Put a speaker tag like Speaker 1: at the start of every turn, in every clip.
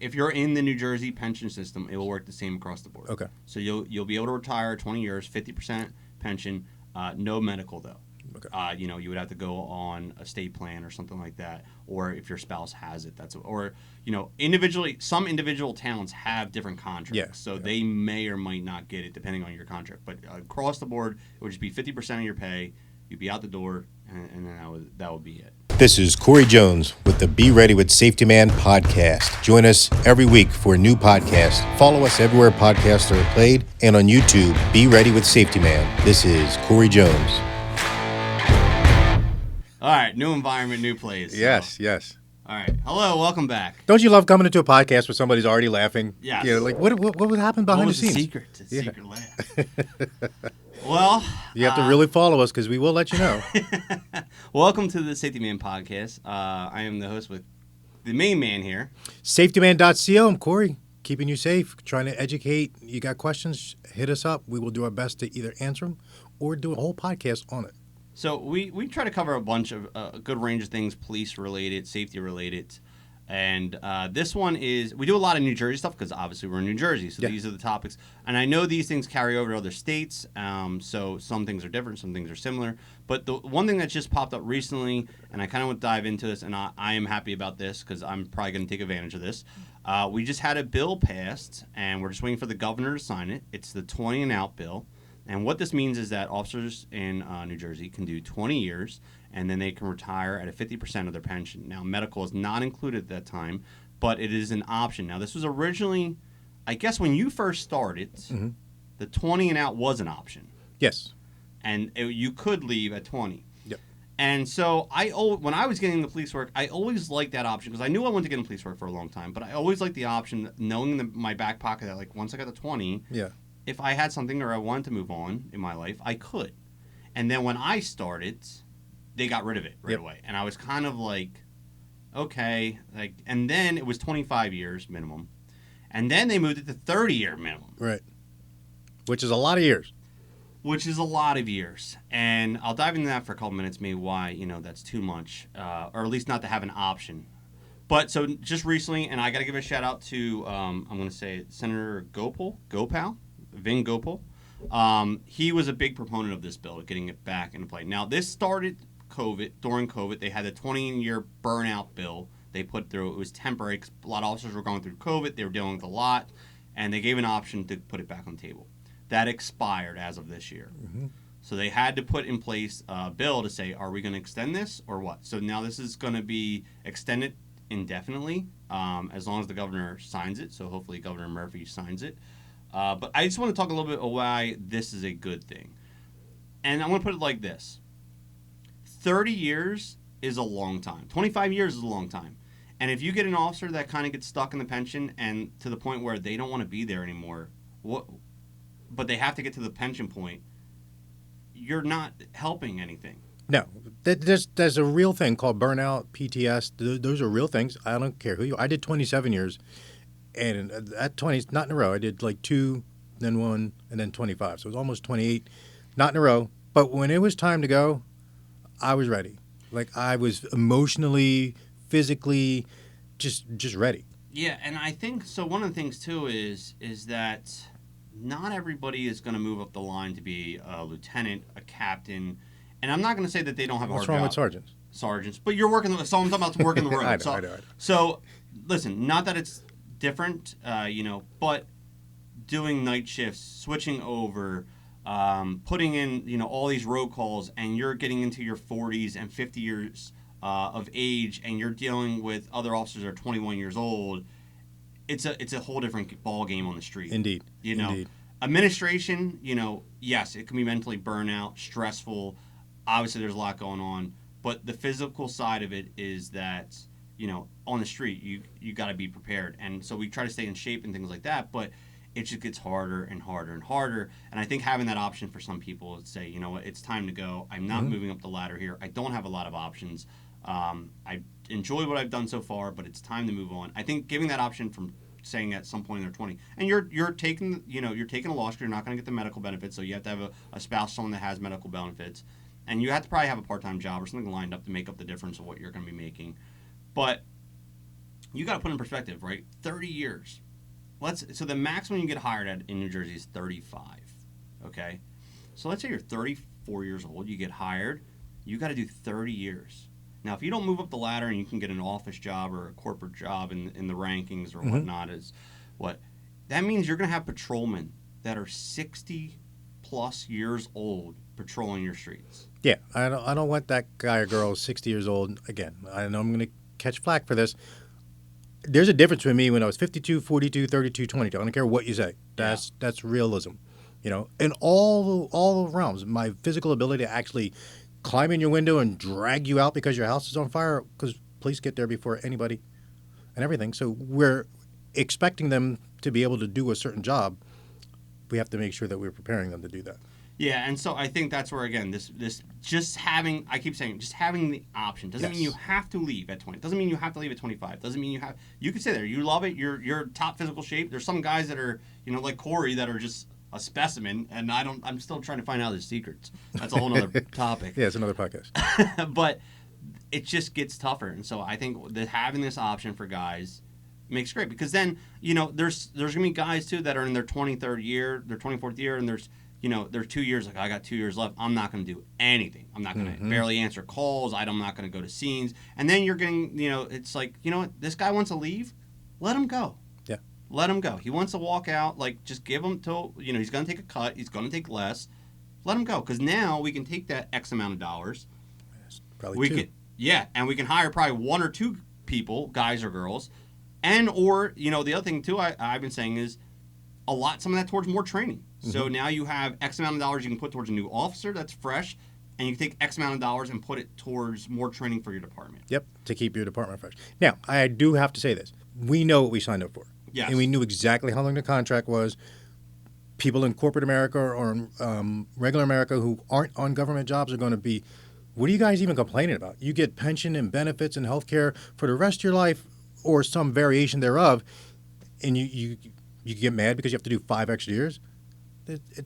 Speaker 1: If you're in the New Jersey pension system, it will work the same across the board.
Speaker 2: Okay.
Speaker 1: So you'll be able to retire 20 years, 50% pension, no medical though.
Speaker 2: Okay.
Speaker 1: You would have to go on a state plan or something like that, or if your spouse has it, individually. Some individual towns have different contracts, so they may or might not get it depending on your contract. But across the board, it would just be 50% of your pay. You'd be out the door, and then that would be it.
Speaker 2: This is Corey Jones with the Be Ready with Safetyman podcast. Join us every week for a new podcast. Follow us everywhere podcasts are played and on YouTube. Be Ready with Safetyman. This is Corey Jones.
Speaker 1: All right, new environment, new place. So.
Speaker 2: Yes.
Speaker 1: All right, hello, welcome back.
Speaker 2: Don't you love coming into a podcast where somebody's already laughing?
Speaker 1: Yes.
Speaker 2: Like what would happen behind the scenes?
Speaker 1: Secret? It's a secret laugh. Well,
Speaker 2: you have to really follow us because we will let you know.
Speaker 1: Welcome to the Safetyman podcast. I am the host with the main man here.
Speaker 2: Safetyman.co. I'm Corey, keeping you safe, trying to educate. You got questions, hit us up. We will do our best to either answer them or do a whole podcast on it.
Speaker 1: So we try to cover a bunch of a good range of things, police related, safety related. And this one is, we do a lot of New Jersey stuff because obviously we're in New Jersey. So These are the topics. And I know these things carry over to other states. So some things are different, some things are similar. But the one thing that just popped up recently, and I kind of want to dive into this, and I am happy about this because I'm probably going to take advantage of this. We just had a bill passed, and we're just waiting for the governor to sign it. It's the 20 and out bill. And what this means is that officers in New Jersey can do 20 years, and then they can retire at a 50% of their pension. Now, medical is not included at that time, but it is an option. Now, this was originally, I guess when you first started, the 20 and out was an option.
Speaker 2: Yes.
Speaker 1: And you could leave at 20.
Speaker 2: Yep.
Speaker 1: And so when I was getting the police work, I always liked that option because I knew I wanted to get in police work for a long time, but I always liked the option, knowing in my back pocket that like once I got to 20, if I had something or I wanted to move on in my life, I could. And then when I started, they got rid of it right away. And I was kind of like, okay. And then it was 25 years minimum. And then they moved it to 30-year minimum.
Speaker 2: Right. Which is a lot of years.
Speaker 1: And I'll dive into that for a couple minutes, maybe why, that's too much, or at least not to have an option. But so just recently, and I got to give a shout out to, I'm going to say Senator Vin Gopal. He was a big proponent of this bill, getting it back into play. Now, this started during COVID. They had a 20-year burnout bill they put through. It was temporary because a lot of officers were going through COVID. They were dealing with a lot, and they gave an option to put it back on the table. That expired as of this year. Mm-hmm. So they had to put in place a bill to say, are we going to extend this or what? So now this is going to be extended indefinitely as long as the governor signs it. So hopefully Governor Murphy signs it. But I just want to talk a little bit about why this is a good thing. And I'm going to put it like this. 30 years is a long time. 25 years is a long time. And if you get an officer that kind of gets stuck in the pension and to the point where they don't want to be there anymore, but they have to get to the pension point, you're not helping anything.
Speaker 2: No. There's a real thing called burnout, PTS. Those are real things. I don't care who you are. I did 27 years. And at 20, not in a row. I did like 2, then 1, and then 25. So it was almost 28, not in a row. But when it was time to go, I was ready. Like I was emotionally, physically, just ready.
Speaker 1: Yeah, and I think so. One of the things too is that not everybody is going to move up the line to be a lieutenant, a captain, and I'm not going to say that they don't have a hard job.
Speaker 2: What's wrong with sergeants?
Speaker 1: Sergeants, but you're working. So I'm talking about working the road.
Speaker 2: I know.
Speaker 1: So listen, not that it's different, but doing night shifts, switching over, putting in, all these road calls, and you're getting into your 40s and 50 years of age, and you're dealing with other officers that are 21 years old. It's a whole different ball game on the street.
Speaker 2: Indeed. Indeed.
Speaker 1: Administration, yes, it can be mentally burnout, stressful. Obviously, there's a lot going on, but the physical side of it is that on the street, you got to be prepared. And so we try to stay in shape and things like that, but it just gets harder and harder and harder. And I think having that option for some people is say, it's time to go. I'm not moving up the ladder here. I don't have a lot of options. I enjoy what I've done so far, but it's time to move on. I think giving that option from saying at some point in their 20, and you're taking a loss because you're not going to get the medical benefits, so you have to have a spouse, someone that has medical benefits, and you have to probably have a part-time job or something lined up to make up the difference of what you're going to be making. But you got to put in perspective, right? 30 years. So the maximum you get hired at in New Jersey is 35. Okay, so let's say you're 34 years old. You get hired. You got to do 30 years. Now, if you don't move up the ladder and you can get an office job or a corporate job in the rankings or whatnot, that means you're going to have patrolmen that are 60 plus years old patrolling your streets.
Speaker 2: Yeah, I don't want that guy or girl 60 years old. Again, I know I'm going to catch flack for this. There's a difference between me when I was 52, 42, 32, 22. I don't care what you say. That's realism. You know, in all the realms, my physical ability to actually climb in your window and drag you out because your house is on fire, because police get there before anybody and everything. So we're expecting them to be able to do a certain job. We have to make sure that we're preparing them to do that.
Speaker 1: Yeah, and so I think that's where, again, this just having, I keep saying, just having the option doesn't mean you have to leave at 20. Doesn't mean you have to leave at 25. Doesn't mean you could stay there. You love it. You're top physical shape. There's some guys that are, like Corey, that are just a specimen, and I'm still trying to find out his secrets. That's a whole other topic.
Speaker 2: Yeah, it's another podcast.
Speaker 1: But it just gets tougher, and so I think that having this option for guys makes great, because then, there's going to be guys too that are in their 23rd year, their 24th year, and there's 2 years, like, I got 2 years left. I'm not going to do anything. I'm not going to barely answer calls. I'm not going to go to scenes. And then you're getting, it's like, what? This guy wants to leave? Let him go.
Speaker 2: Yeah.
Speaker 1: Let him go. He wants to walk out. Like, just give him till, he's going to take a cut. He's going to take less. Let him go. Because now we can take that X amount of dollars.
Speaker 2: Probably two.
Speaker 1: And we can hire probably one or two people, guys or girls. And, or, the other thing, too, I've been saying is, some of that towards more training. So now you have X amount of dollars you can put towards a new officer that's fresh, and you can take X amount of dollars and put it towards more training for your department.
Speaker 2: Yep, to keep your department fresh. Now, I do have to say this. We know what we signed up for.
Speaker 1: Yes.
Speaker 2: And we knew exactly how long the contract was. People in corporate America or in regular America who aren't on government jobs are going to be, what are you guys even complaining about? You get pension and benefits and health care for the rest of your life or some variation thereof, and you get mad because you have to do 5 extra years.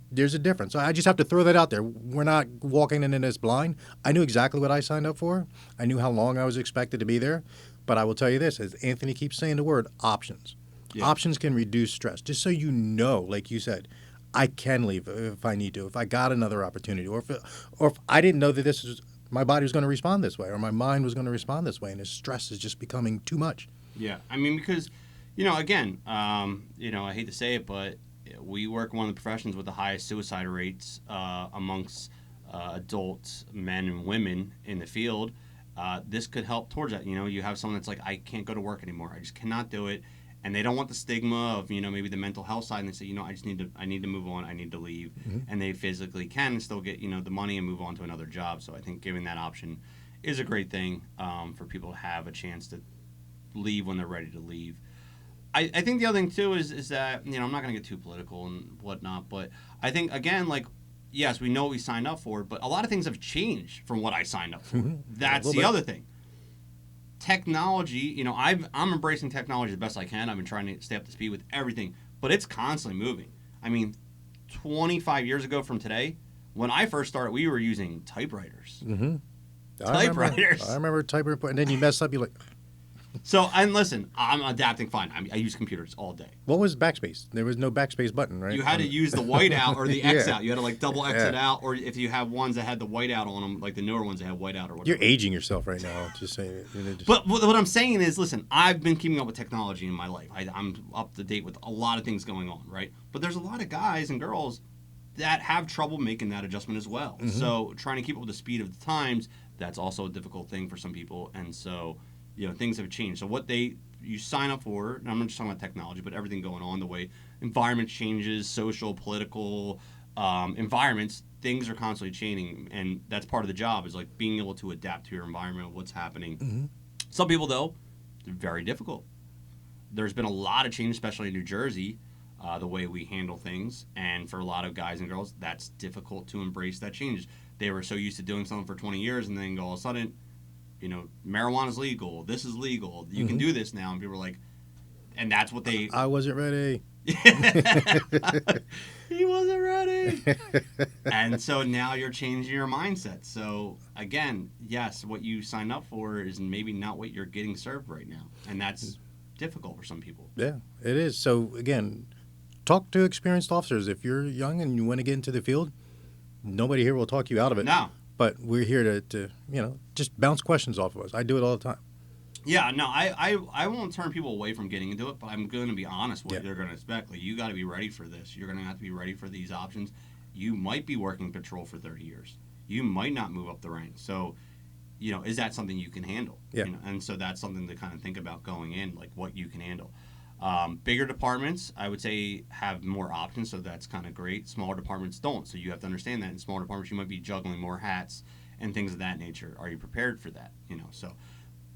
Speaker 2: There's a difference. I just have to throw that out there. We're not walking in this blind. I knew exactly what I signed up for. I knew how long I was expected to be there. But I will tell you this, as Anthony keeps saying the word, options. Yeah. Options can reduce stress. Just so you know, like you said, I can leave if I need to, if I got another opportunity, or if I didn't know that my body was going to respond this way, or my mind was going to respond this way, and the stress is just becoming too much.
Speaker 1: Yeah, I mean, because, again, I hate to say it, but we work one of the professions with the highest suicide rates amongst adults, men and women in the field. This could help towards that. You have someone that's like, I can't go to work anymore. I just cannot do it. And they don't want the stigma of, maybe the mental health side. And they say, I need to move on. I need to leave. Mm-hmm. And they physically can and still get, the money and move on to another job. So I think giving that option is a great thing for people to have a chance to leave when they're ready to leave. I think the other thing, too, is that, I'm not going to get too political and whatnot, but I think, again, like, yes, we know what we signed up for, but a lot of things have changed from what I signed up for. Mm-hmm. That's the other thing. Technology, I'm embracing technology the best I can. I've been trying to stay up to speed with everything, but it's constantly moving. I mean, 25 years ago from today, when I first started, we were using typewriters.
Speaker 2: Mm-hmm.
Speaker 1: Typewriters.
Speaker 2: I remember typewriter, and then you mess up, you're like...
Speaker 1: So, and listen, I'm adapting fine. I use computers all day.
Speaker 2: What was backspace? There was no backspace button, right?
Speaker 1: You had to use the white out or the X out. You had to double X it out, or if you have ones that had the white out on them, like the newer ones that have white out or whatever.
Speaker 2: You're aging yourself right now, just saying it.
Speaker 1: But what I'm saying is, listen, I've been keeping up with technology in my life. I'm up to date with a lot of things going on, right? But there's a lot of guys and girls that have trouble making that adjustment as well. Mm-hmm. So trying to keep up with the speed of the times, that's also a difficult thing for some people. And so... things have changed. So what you sign up for, and I'm not just talking about technology, but everything going on, the way environment changes, social, political environments, things are constantly changing. And that's part of the job, is like being able to adapt to your environment, what's happening. Mm-hmm. Some people, though, they're very difficult. There's been a lot of change, especially in New Jersey, the way we handle things. And for a lot of guys and girls, that's difficult to embrace that change. They were so used to doing something for 20 years, and then all of a sudden... marijuana's legal. This is legal. You can do this now. And people are like, and that's what they...
Speaker 2: I wasn't ready.
Speaker 1: He wasn't ready. And so now you're changing your mindset. So, again, yes, what you signed up for is maybe not what you're getting served right now. And that's difficult for some people.
Speaker 2: Yeah, it is. So again, talk to experienced officers. If you're young and you want to get into the field, nobody here will talk you out of it.
Speaker 1: No.
Speaker 2: But we're here to just bounce questions off of us. I do it all the time.
Speaker 1: Yeah, no, I won't turn people away from getting into it, but I'm going to be honest what they're going to expect. Like, you got to be ready for this. You're going to have to be ready for these options. You might be working patrol for 30 years. You might not move up the ranks. So, is that something you can handle?
Speaker 2: Yeah.
Speaker 1: And so that's something to kind of think about going in, like what you can handle. Bigger departments, I would say, have more options, so that's kind of great. Smaller departments don't, so you have to understand that. In smaller departments, you might be juggling more hats and things of that nature. Are you prepared for that? So...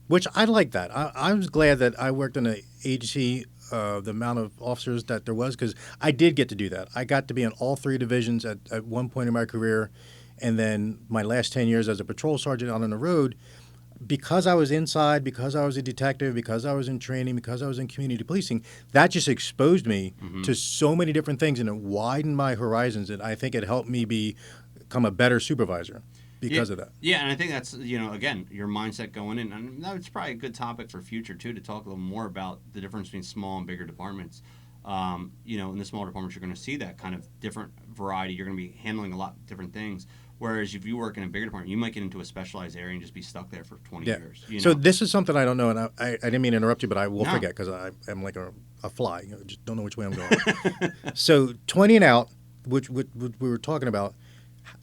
Speaker 2: Which I like that. I was glad that I worked in an agency, the amount of officers that there was, because I did get to do that. I got to be in all three divisions at one point in my career, and then my last 10 years as a patrol sergeant out on the road, because I was inside, because I was a detective, because I was in training, because I was in community policing, that just exposed me to so many different things, and it widened my horizons, and I think it helped me become a better supervisor. Because of that.
Speaker 1: Yeah, and I think that's, again, your mindset going in. And that's probably a good topic for future, too, to talk a little more about the difference between small and bigger departments. In the smaller departments, you're going to see that kind of different variety. You're going to be handling a lot of different things. Whereas if you work in a bigger department, you might get into a specialized area and just be stuck there for 20 years.
Speaker 2: So this is something I don't know, and I didn't mean to interrupt you, but I will forget because I'm like a fly. Just don't know which way I'm going. So 20 and out, which we were talking about,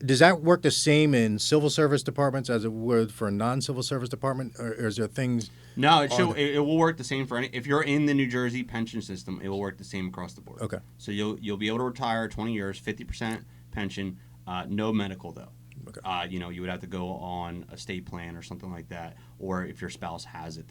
Speaker 2: does that work the same in civil service departments as it would for a non-civil service department, or is there things?
Speaker 1: No, it will work the same for any. If you're in the New Jersey pension system, it will work the same across the board.
Speaker 2: Okay.
Speaker 1: So you'll be able to retire 20 years, 50% pension, no medical though.
Speaker 2: Okay.
Speaker 1: You would have to go on a state plan or something like that, or if your spouse has it,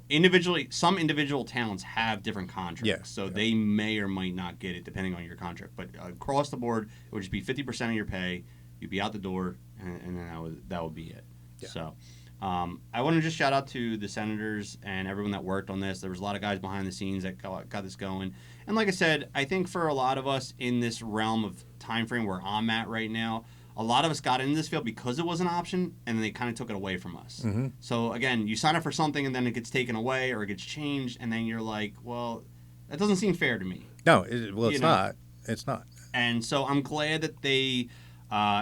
Speaker 1: individually. Some individual towns have different contracts, they may or might not get it depending on your contract. But across the board, it would just be 50% of your pay. You'd be out the door, and then that would be it. Yeah. So, I want to just shout out to the senators and everyone that worked on this. There was a lot of guys behind the scenes that got this going. And like I said, I think for a lot of us in this realm of time frame where I'm at right now, a lot of us got into this field because it was an option, and then they kind of took it away from us. Mm-hmm. So, again, you sign up for something, and then it gets taken away or it gets changed, and then you're like, well, that doesn't seem fair to me.
Speaker 2: No, it's not. It's not.
Speaker 1: And so I'm glad that they,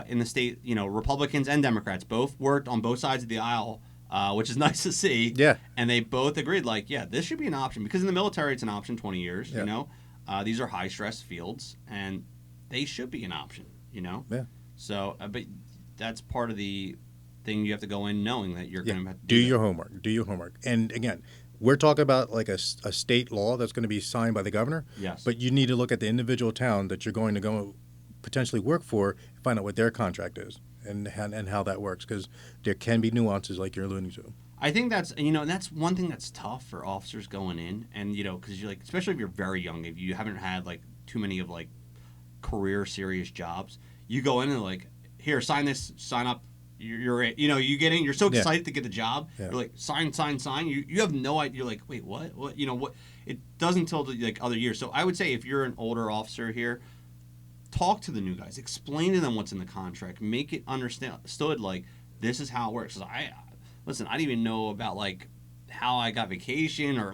Speaker 1: in the state, Republicans and Democrats both worked on both sides of the aisle, which is nice to see.
Speaker 2: Yeah.
Speaker 1: And they both agreed, this should be an option. Because in the military, it's an option 20 years, These are high-stress fields, and they should be an option,
Speaker 2: Yeah.
Speaker 1: So, but that's part of the thing you have to go in knowing that you're going to have to
Speaker 2: do your homework. Do your homework. And again, we're talking about like a state law that's going to be signed by the governor.
Speaker 1: Yes.
Speaker 2: But you need to look at the individual town that you're going to go potentially work for and find out what their contract is and how that works, because there can be nuances like you're alluding to.
Speaker 1: I think that's, that's one thing that's tough for officers going in. And, because you're especially if you're very young, if you haven't had too many of career serious jobs, you go in and here, sign this, sign up. You're you get in. You're so excited to get the job. Yeah. You're sign. You have no idea. You're wait, what? What? What? It doesn't until other years. So I would say if you're an older officer here, talk to the new guys. Explain to them what's in the contract. Make it understood. This is how it works. I didn't even know about how I got vacation or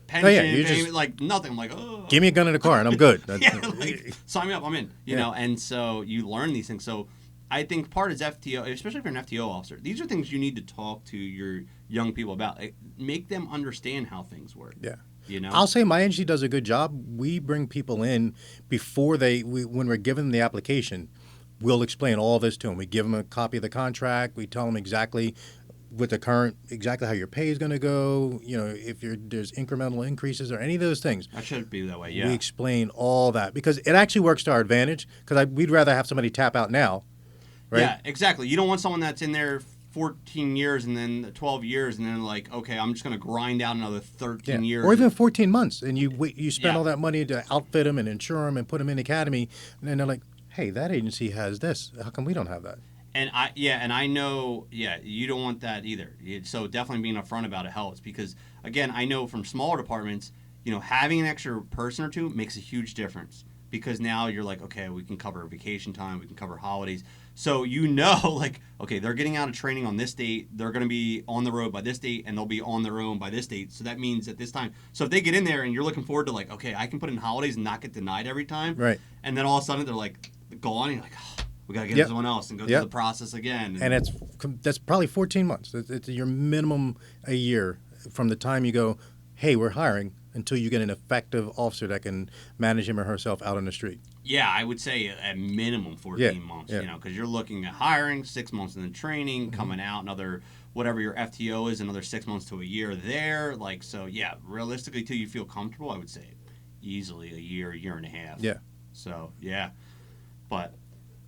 Speaker 1: pension, payment, nothing. I'm oh.
Speaker 2: Give me a gun in a car and I'm good.
Speaker 1: Sign me up, I'm in. You know, and so you learn these things. So I think part is FTO, especially if you're an FTO officer. These are things you need to talk to your young people about. Make them understand how things work.
Speaker 2: Yeah.
Speaker 1: I'll
Speaker 2: say my agency does a good job. We bring people in before when we're giving them the application, we'll explain all this to them. We give them a copy of the contract. We tell them exactly exactly how your pay is going to go, if there's incremental increases or any of those things.
Speaker 1: That should be that way, yeah.
Speaker 2: We explain all that because it actually works to our advantage because we'd rather have somebody tap out now, right?
Speaker 1: Yeah, exactly. You don't want someone that's in there 14 years and then 12 years and then okay, I'm just going to grind out another 13 years.
Speaker 2: Or even 14 months and you spend all that money to outfit them and insure them and put them in academy and then they're like, hey, that agency has this. How come we don't have that?
Speaker 1: And I know, you don't want that either. So definitely being upfront about it helps because, again, I know from smaller departments, having an extra person or two makes a huge difference because now you're like, okay, we can cover vacation time, we can cover holidays. So you know, like, okay, they're getting out of training on this date, they're going to be on the road by this date, and they'll be on their own by this date. So that means at this time, so if they get in there and you're looking forward to like, okay, I can put in holidays and not get denied every time,
Speaker 2: Right.
Speaker 1: And then all of a sudden they're like gone, and you're like, oh, we got to get into someone else and go through the process again.
Speaker 2: And that's probably 14 months. It's your minimum a year from the time you go, hey, we're hiring, until you get an effective officer that can manage him or herself out on the street.
Speaker 1: Yeah, I would say at minimum 14 months, you know, because you're looking at hiring, 6 months in the training, coming out, another, whatever your FTO is, another 6 months to a year there. Like, so, yeah, realistically, till you feel comfortable, I would say easily a year and a half.
Speaker 2: Yeah.
Speaker 1: So, yeah. But.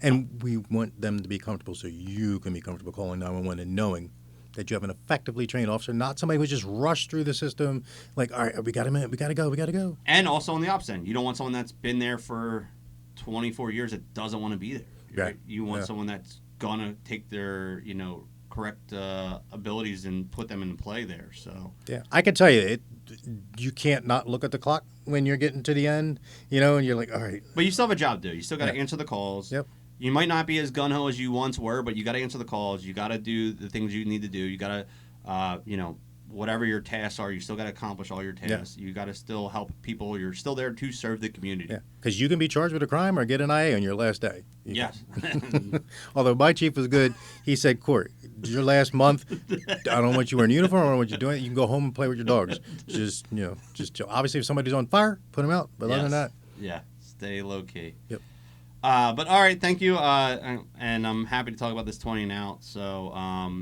Speaker 2: And we want them to be comfortable so you can be comfortable calling 911 and knowing that you have an effectively trained officer, not somebody who's just rushed through the system, like, all right, we got a minute, we got to go.
Speaker 1: And also on the opposite end, you don't want someone that's been there for 24 years that doesn't want to be there. Right? You want someone that's going to take their, you know, correct abilities and put them into play there. So
Speaker 2: yeah, I can tell you, you can't not look at the clock when you're getting to the end, you know, and you're like, all right.
Speaker 1: But you still have a job to do. You still got to answer the calls.
Speaker 2: Yep.
Speaker 1: You might not be as gung-ho as you once were, but you got to answer the calls. You got to do the things you need to do. You got to, you know, whatever your tasks are, you still got to accomplish all your tasks. Yeah. You got to still help people. You're still there to serve the community. Yeah,
Speaker 2: because you can be charged with a crime or get an IA on your last day.
Speaker 1: Yes.
Speaker 2: Although my chief was good, he said, Court, your last month, I don't want you wearing a uniform. I don't want you doing it. You can go home and play with your dogs. Just, you know, just obviously if somebody's on fire, put them out. But other than that.
Speaker 1: Yeah, stay low-key.
Speaker 2: Yep.
Speaker 1: But all right, thank you, and I'm happy to talk about this 20 and out. So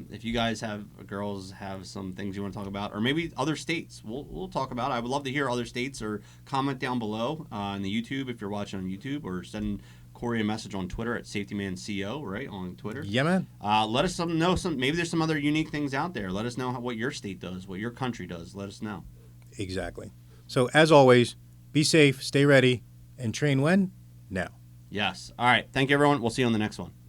Speaker 1: if you guys girls have some things you want to talk about, or maybe other states, we'll talk about it. I would love to hear other states, or comment down below in the YouTube if you're watching on YouTube, or send Corey a message on Twitter at SafetymanCO, right, on Twitter.
Speaker 2: Yeah, man.
Speaker 1: Let us know maybe there's some other unique things out there. Let us know what your state does, what your country does. Let us know.
Speaker 2: Exactly. So as always, be safe, stay ready, and train when? Now.
Speaker 1: Yes. All right. Thank you, everyone. We'll see you on the next one.